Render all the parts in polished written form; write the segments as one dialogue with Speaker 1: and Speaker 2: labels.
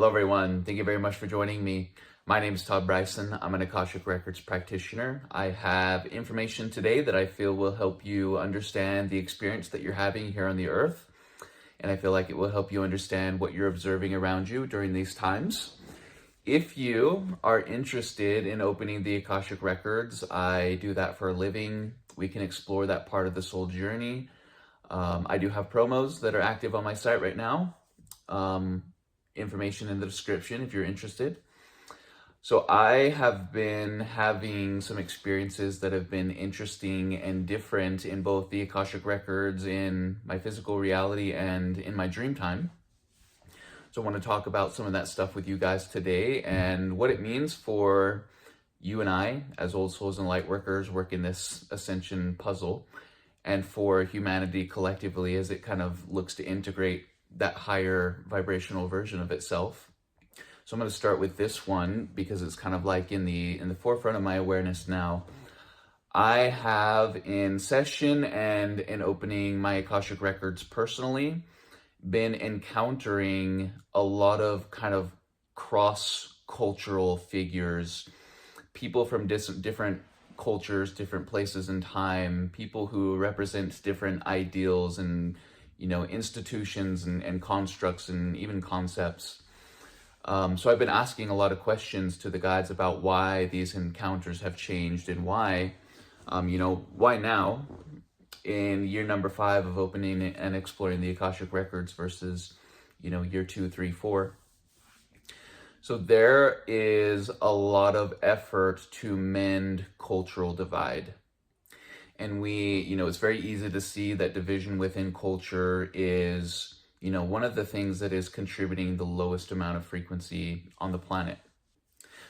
Speaker 1: Hello everyone, thank you very much for joining me. My name is Todd Bryson. I'm an Akashic Records practitioner. I have information today that I feel will help you understand the experience that you're having here on the earth. And I feel like it will help you understand what you're observing around you during these times. If you are interested in opening the Akashic Records, I do that for a living. We can explore that part of the soul journey. I do have promos that are active on my site right now. Information in the description if you're interested. So I have been having some experiences that have been interesting and different in both the Akashic Records, in my physical reality, and in my dream time. So I want to talk about some of that stuff with you guys today and what it means for you and I as old souls and light workers working this ascension puzzle, and for humanity collectively as it kind of looks to integrate that higher vibrational version of itself. So I'm going to start with this one because it's kind of like in the forefront of my awareness now. I have, in session and in opening my Akashic Records personally, been encountering a lot of kind of cross-cultural figures, people from different cultures, different places in time, people who represent different ideals and institutions and constructs and even concepts. So I've been asking a lot of questions to the guides about why these encounters have changed and why now in year number 5 of opening and exploring the Akashic Records versus, year 2, 3, 4. So there is a lot of effort to mend cultural divide. And it's very easy to see that division within culture is, one of the things that is contributing the lowest amount of frequency on the planet.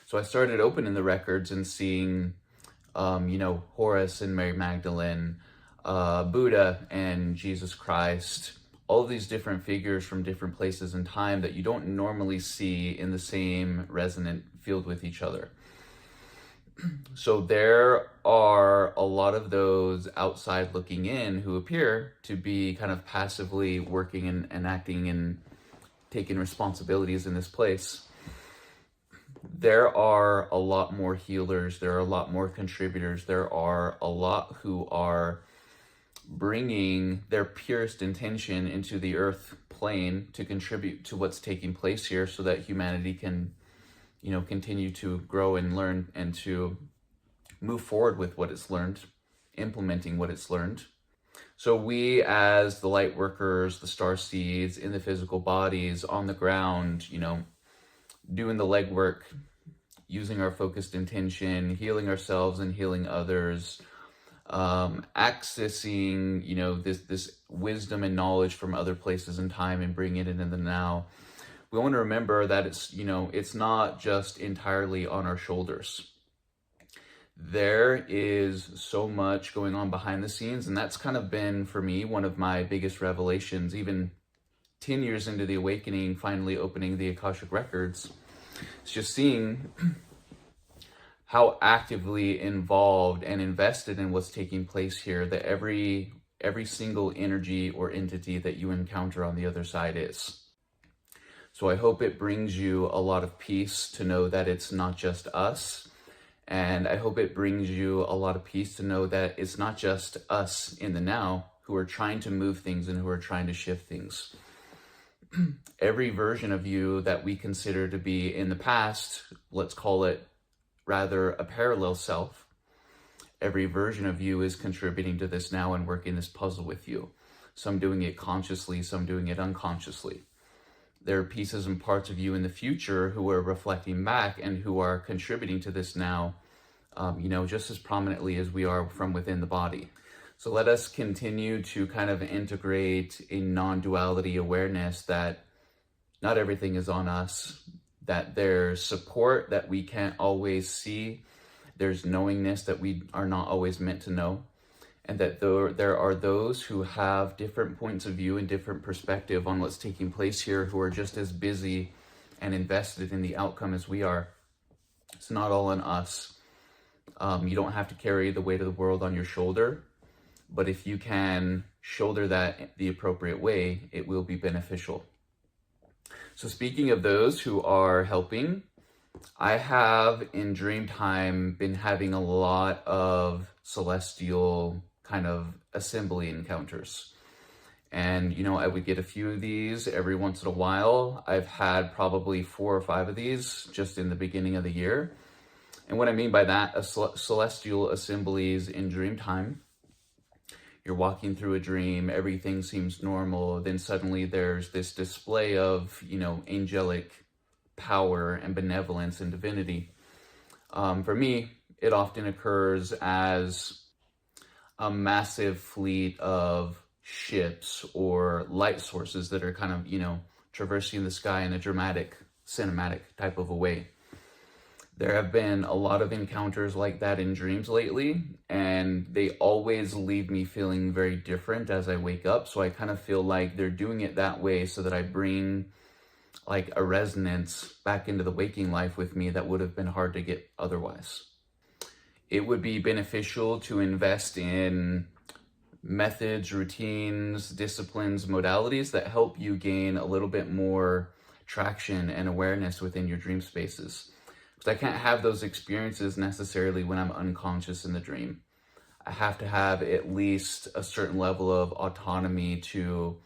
Speaker 1: So I started opening the records and seeing, Horus and Mary Magdalene, Buddha and Jesus Christ, all of these different figures from different places in time that you don't normally see in the same resonant field with each other. So there are a lot of those outside looking in who appear to be kind of passively working and acting and taking responsibilities in this place. There are a lot more healers. There are a lot more contributors. There are a lot who are bringing their purest intention into the earth plane to contribute to what's taking place here so that humanity can continue to grow and learn and to move forward with what it's learned, implementing what it's learned. So we, as the light workers, the star seeds in the physical bodies, on the ground, doing the legwork, using our focused intention, healing ourselves and healing others, accessing, this wisdom and knowledge from other places in time and bringing it into the now. We want to remember that it's not just entirely on our shoulders. There is so much going on behind the scenes, and that's kind of been, for me, one of my biggest revelations, even 10 years into the awakening, finally opening the Akashic Records. It's just seeing how actively involved and invested in what's taking place here that every single energy or entity that you encounter on the other side is. So I hope it brings you a lot of peace to know that it's not just us. And I hope it brings you a lot of peace to know that it's not just us in the now who are trying to move things and who are trying to shift things. Every version of you that we consider to be in the past, let's call it rather a parallel self, every version of you is contributing to this now and working this puzzle with you. Some doing it consciously, some doing it unconsciously. There are pieces and parts of you in the future who are reflecting back and who are contributing to this now, just as prominently as we are from within the body. So let us continue to kind of integrate a non-duality awareness that not everything is on us, that there's support that we can't always see, there's knowingness that we are not always meant to know, and that there are those who have different points of view and different perspective on what's taking place here who are just as busy and invested in the outcome as we are. It's not all on us. You don't have to carry the weight of the world on your shoulder, but if you can shoulder that the appropriate way, it will be beneficial. So speaking of those who are helping, I have in dream time been having a lot of celestial kind of assembly encounters. And, I would get a few of these every once in a while. I've had probably 4 or 5 of these just in the beginning of the year. And what I mean by that, celestial assemblies in dream time, you're walking through a dream, everything seems normal, then suddenly there's this display of, angelic power and benevolence and divinity. For me, it often occurs as a massive fleet of ships or light sources that are kind of, traversing the sky in a dramatic, cinematic type of a way. There have been a lot of encounters like that in dreams lately, and they always leave me feeling very different as I wake up. So I kind of feel like they're doing it that way so that I bring like a resonance back into the waking life with me that would have been hard to get otherwise. It would be beneficial to invest in methods, routines, disciplines, modalities that help you gain a little bit more traction and awareness within your dream spaces. Because I can't have those experiences necessarily when I'm unconscious in the dream. I have to have at least a certain level of autonomy to,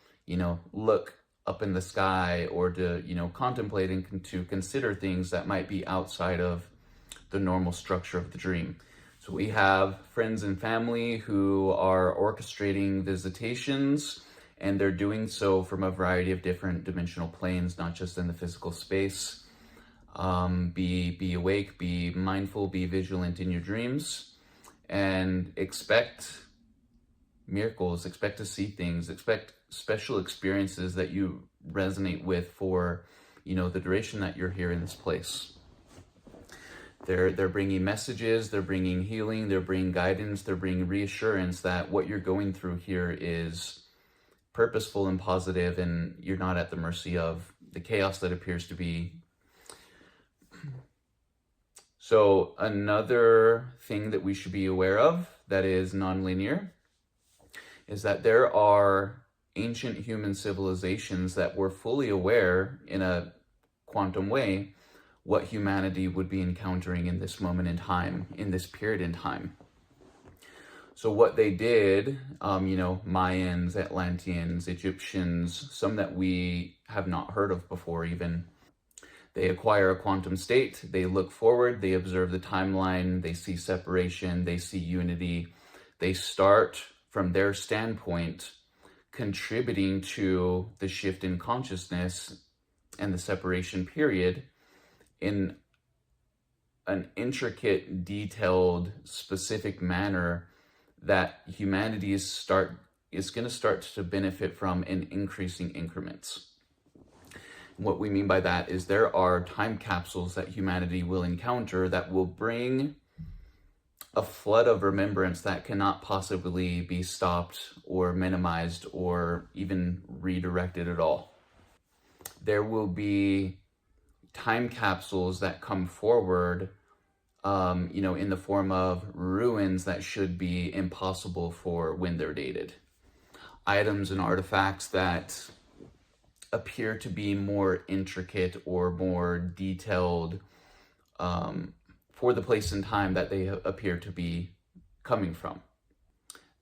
Speaker 1: look up in the sky or to, contemplate and to consider things that might be outside of the normal structure of the dream. So we have friends and family who are orchestrating visitations, and they're doing so from a variety of different dimensional planes, not just in the physical space. Be awake, be mindful, be vigilant in your dreams, and expect miracles, expect to see things, expect special experiences that you resonate with for, the duration that you're here in this place. They're bringing messages, they're bringing healing, they're bringing guidance, they're bringing reassurance that what you're going through here is purposeful and positive, and you're not at the mercy of the chaos that appears to be. So another thing that we should be aware of that is nonlinear is that there are ancient human civilizations that were fully aware in a quantum way what humanity would be encountering in this moment in time, in this period in time. So what they did, Mayans, Atlanteans, Egyptians, some that we have not heard of before even, they acquire a quantum state, they look forward, they observe the timeline, they see separation, they see unity. They start from their standpoint contributing to the shift in consciousness and the separation period in an intricate, detailed, specific manner that humanity is going to start to benefit from in increasing increments. What we mean by that is there are time capsules that humanity will encounter that will bring a flood of remembrance that cannot possibly be stopped or minimized or even redirected at all. There will be time capsules that come forward, in the form of ruins that should be impossible for when they're dated. Items and artifacts that appear to be more intricate or more detailed for the place and time that they appear to be coming from.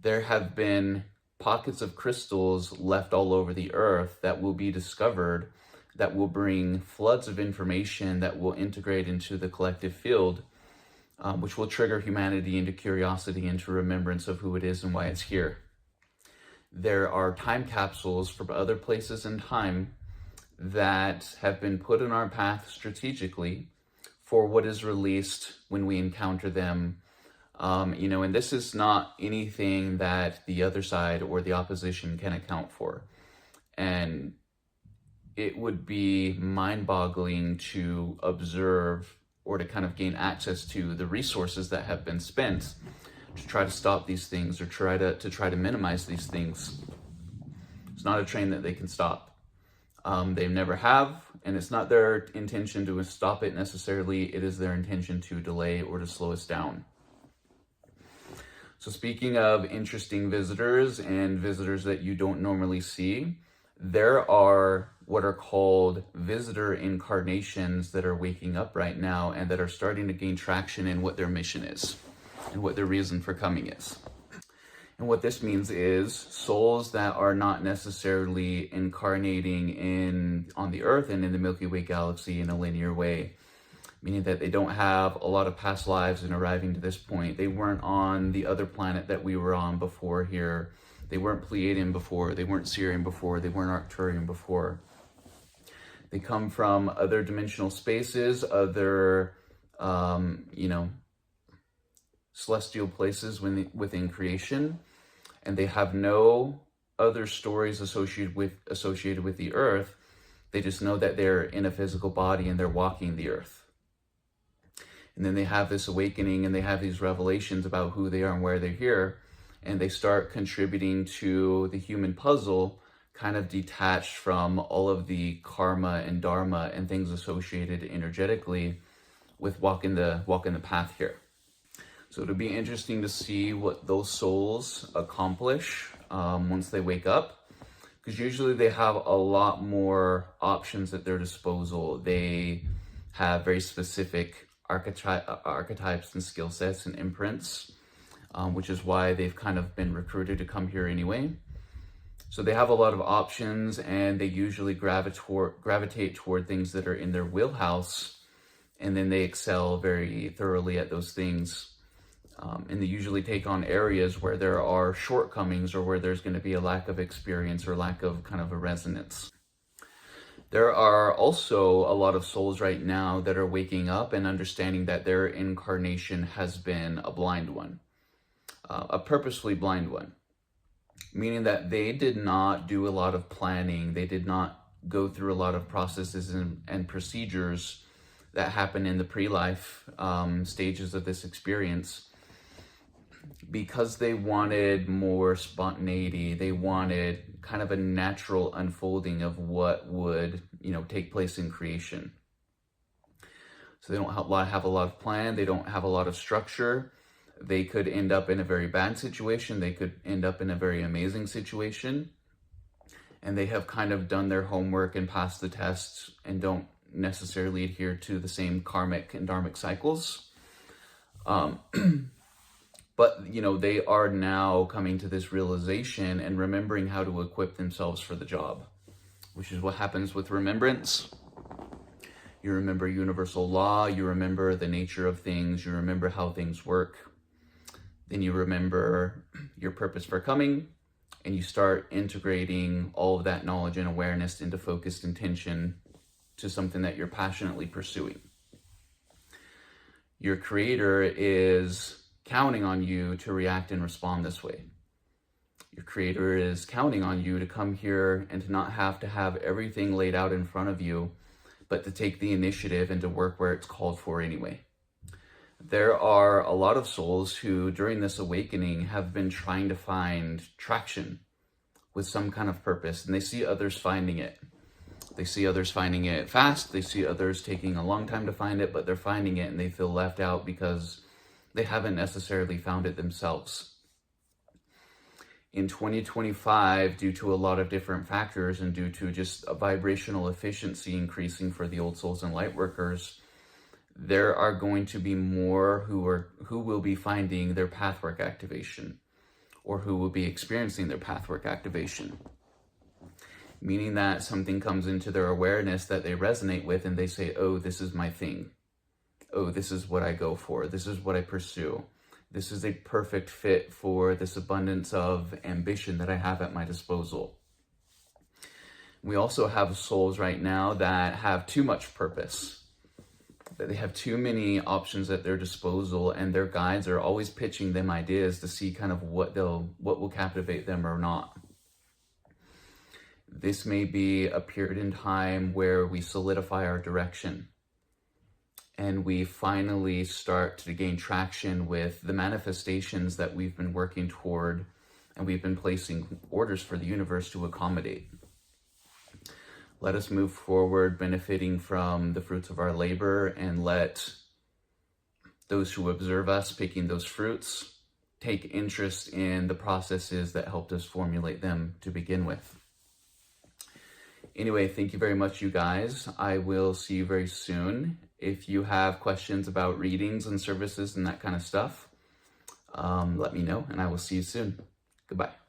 Speaker 1: There have been pockets of crystals left all over the earth that will be discovered that will bring floods of information that will integrate into the collective field, which will trigger humanity into curiosity, into remembrance of who it is and why it's here. There are time capsules from other places in time that have been put in our path strategically for what is released when we encounter them. And this is not anything that the other side or the opposition can account for. And it would be mind-boggling to observe or to kind of gain access to the resources that have been spent to try to stop these things or try to minimize these things. It's not a train that they can stop. They never have, and it's not their intention to stop it necessarily. It is their intention to delay or to slow us down. So speaking of interesting visitors and visitors that you don't normally see, there are what are called visitor incarnations that are waking up right now and that are starting to gain traction in what their mission is and what their reason for coming is. And what this means is souls that are not necessarily incarnating on the Earth and in the Milky Way galaxy in a linear way, meaning that they don't have a lot of past lives in arriving to this point. They weren't on the other planet that we were on before here. They weren't Pleiadian before. They weren't Sirian before. They weren't Arcturian before. They come from other dimensional spaces, other, celestial places within creation, and they have no other stories associated with the Earth. They just know that they're in a physical body and they're walking the Earth. And then they have this awakening and they have these revelations about who they are and where they're here, and they start contributing to the human puzzle, kind of detached from all of the karma and dharma and things associated energetically with walking the path here. So it'll be interesting to see what those souls accomplish once they wake up, because usually they have a lot more options at their disposal. They have very specific archetypes and skill sets and imprints, which is why they've kind of been recruited to come here anyway. So they have a lot of options, and they usually gravitate toward things that are in their wheelhouse, and then they excel very thoroughly at those things. And they usually take on areas where there are shortcomings or where there's going to be a lack of experience or lack of kind of a resonance. There are also a lot of souls right now that are waking up and understanding that their incarnation has been a blind one, a purposefully blind one, meaning that they did not do a lot of planning. They did not go through a lot of processes and procedures that happen in the pre-life stages of this experience, because they wanted more spontaneity. They wanted kind of a natural unfolding of what would, take place in creation. So they don't have a lot of plan. They don't have a lot of structure. They could end up in a very bad situation. They could end up in a very amazing situation. And they have kind of done their homework and passed the tests and don't necessarily adhere to the same karmic and dharmic cycles. But, they are now coming to this realization and remembering how to equip themselves for the job, which is what happens with remembrance. You remember universal law, you remember the nature of things, you remember how things work. Then you remember your purpose for coming, and you start integrating all of that knowledge and awareness into focused intention to something that you're passionately pursuing. Your creator is counting on you to react and respond this way. Your creator is counting on you to come here and to not have to have everything laid out in front of you, but to take the initiative and to work where it's called for anyway. There are a lot of souls who, during this awakening, have been trying to find traction with some kind of purpose, and they see others finding it. They see others finding it fast. They see others taking a long time to find it, but they're finding it and they feel left out because they haven't necessarily found it themselves. In 2025, due to a lot of different factors and due to just a vibrational efficiency increasing for the old souls and light workers, there are going to be more who will be finding their pathwork activation, or who will be experiencing their pathwork activation. Meaning that something comes into their awareness that they resonate with, and they say, oh, this is my thing. Oh, this is what I go for. This is what I pursue. This is a perfect fit for this abundance of ambition that I have at my disposal. We also have souls right now that have too much purpose, that they have too many options at their disposal, and their guides are always pitching them ideas to see kind of what will captivate them or not. This may be a period in time where we solidify our direction, and we finally start to gain traction with the manifestations that we've been working toward, and we've been placing orders for the universe to accommodate. Let us move forward benefiting from the fruits of our labor, and let those who observe us picking those fruits take interest in the processes that helped us formulate them to begin with. Anyway, thank you very much, you guys. I will see you very soon. If you have questions about readings and services and that kind of stuff, let me know, and I will see you soon. Goodbye.